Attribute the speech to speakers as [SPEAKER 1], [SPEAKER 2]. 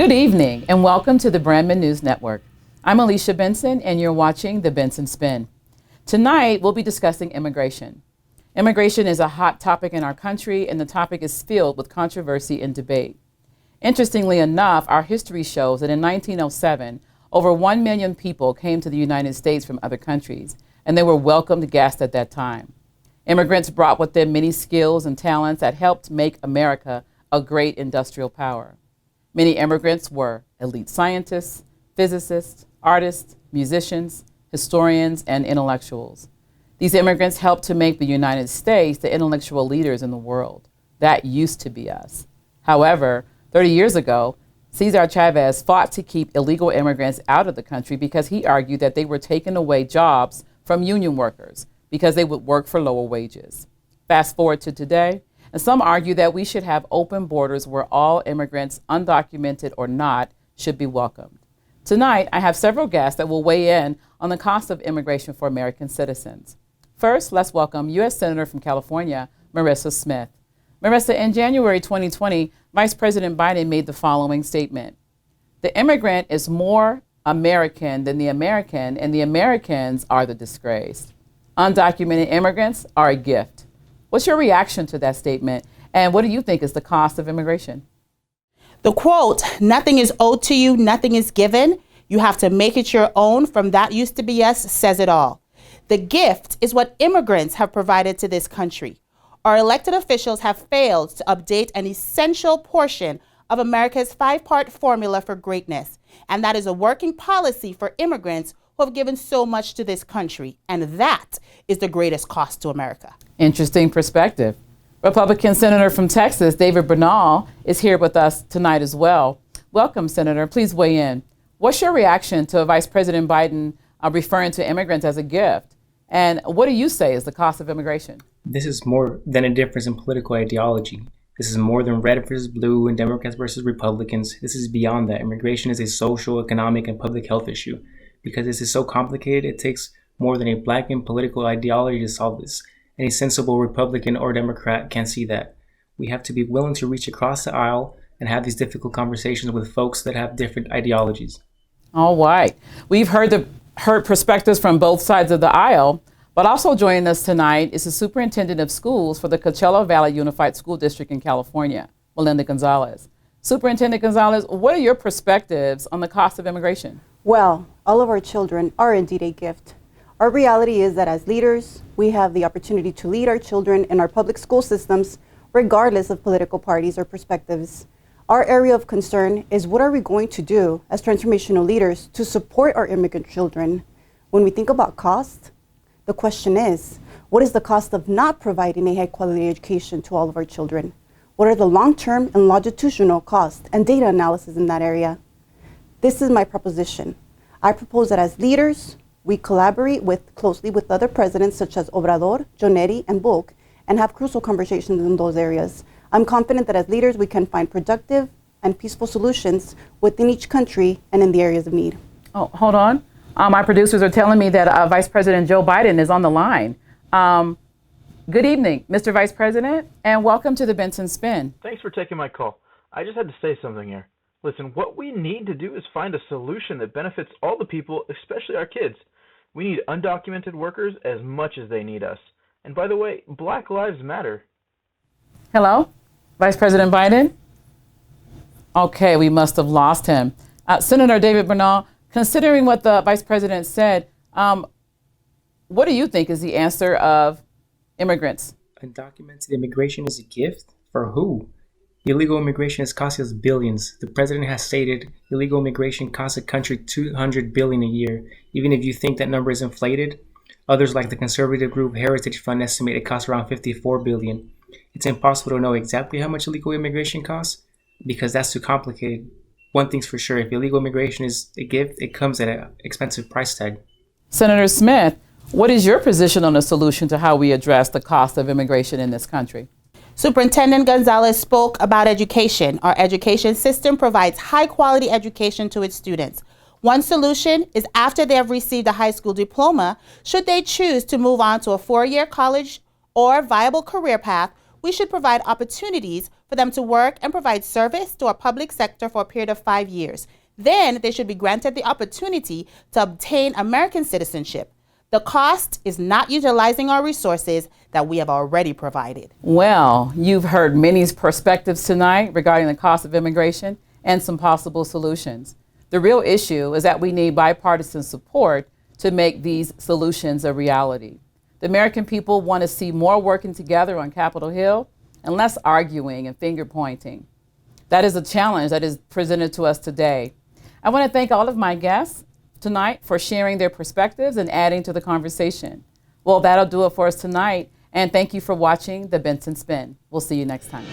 [SPEAKER 1] Good evening and welcome to the Brandman News Network. I'm Alicia Benson and you're watching The Benson Spin. Tonight we'll be discussing immigration. Immigration is a hot topic in our country and the topic is filled with controversy and debate. Interestingly enough, our history shows that in 1907, over 1 million people came to the United States from other countries and they were welcomed guests at that time. Immigrants brought with them many skills and talents that helped make America a great industrial power. Many immigrants were elite scientists, physicists, artists, musicians, historians, and intellectuals. These immigrants helped to make the United States the intellectual leaders in the world. That used to be us. However, 30 years ago, Cesar Chavez fought to keep illegal immigrants out of the country because he argued that they were taking away jobs from union workers because they would work for lower wages. Fast forward to today, and some argue that we should have open borders where all immigrants, undocumented or not, should be welcomed. Tonight, I have several guests that will weigh in on the cost of immigration for American citizens. First, let's welcome U.S. Senator from California, Marissa Smith. Marissa, in January 2020, Vice President Biden made the following statement. The immigrant is more American than the American, and the Americans are the disgrace. Undocumented immigrants are a gift. What's your reaction to that statement, and what do you think is the cost of immigration?
[SPEAKER 2] The quote, "Nothing is owed to you, nothing is given. You have to make it your own. From that used to be us," says it all. The gift is what immigrants have provided to this country. Our elected officials have failed to update an essential portion of America's 5-part formula for greatness, and that is a working policy for immigrants who have given so much to this country, and that is the greatest cost to America.
[SPEAKER 1] Interesting perspective. Republican Senator from Texas, David Bernal, is here with us tonight as well. Welcome, Senator. Please weigh in. What's your reaction to Vice President Biden referring to immigrants as a gift? And what do you say is the cost of immigration?
[SPEAKER 3] This is more than a difference in political ideology. This is more than red versus blue and Democrats versus Republicans. This is beyond that. Immigration is a social, economic, and public health issue. Because this is so complicated, it takes more than a blackened political ideology to solve this. Any sensible Republican or Democrat can see that. We have to be willing to reach across the aisle and have these difficult conversations with folks that have different ideologies.
[SPEAKER 1] All right. We've heard perspectives from both sides of the aisle, but also joining us tonight is the superintendent of schools for the Coachella Valley Unified School District in California, Melinda Gonzalez. Superintendent Gonzalez, what are your perspectives on the cost of immigration?
[SPEAKER 4] Well, all of our children are indeed a gift. Our reality is that as leaders, we have the opportunity to lead our children in our public school systems, regardless of political parties or perspectives. Our area of concern is what are we going to do as transformational leaders to support our immigrant children? When we think about cost, the question is, what is the cost of not providing a high quality education to all of our children? What are the long-term and longitudinal costs and data analysis in that area? This is my proposition. I propose that as leaders, we collaborate closely with other presidents such as Obrador, Jonetti, and Bulk, and have crucial conversations in those areas. I'm confident that as leaders, we can find productive and peaceful solutions within each country and in the areas of need.
[SPEAKER 1] Oh, hold on. My producers are telling me that Vice President Joe Biden is on the line. Good evening, Mr. Vice President, and welcome to the Benson Spin.
[SPEAKER 5] Thanks for taking my call. I just had to say something here. Listen, what we need to do is find a solution that benefits all the people, especially our kids. We need undocumented workers as much as they need us. And by the way, Black Lives Matter.
[SPEAKER 1] Hello, Vice President Biden? Okay, we must have lost him. Senator David Bernal, considering what the Vice President said, what do you think is the answer of immigrants?
[SPEAKER 3] Undocumented immigration is a gift? For who? Illegal immigration has cost us billions. The president has stated illegal immigration costs the country $200 billion a year. Even if you think that number is inflated, others like the conservative group Heritage Fund estimate it costs around $54 billion. It's impossible to know exactly how much illegal immigration costs because that's too complicated. One thing's for sure, if illegal immigration is a gift, it comes at an expensive price tag.
[SPEAKER 1] Senator Smith, what is your position on the solution to how we address the cost of immigration in this country?
[SPEAKER 2] Superintendent Gonzalez spoke about education. Our education system provides high quality education to its students. One solution is after they have received a high school diploma, should they choose to move on to a 4-year college or viable career path, we should provide opportunities for them to work and provide service to our public sector for a period of 5 years. Then they should be granted the opportunity to obtain American citizenship. The cost is not utilizing our resources that we have already provided.
[SPEAKER 1] Well, you've heard many perspectives tonight regarding the cost of immigration and some possible solutions. The real issue is that we need bipartisan support to make these solutions a reality. The American people want to see more working together on Capitol Hill and less arguing and finger pointing. That is a challenge that is presented to us today. I want to thank all of my guests tonight for sharing their perspectives and adding to the conversation. Well, that'll do it for us tonight, and thank you for watching The Benson Spin. We'll see you next time.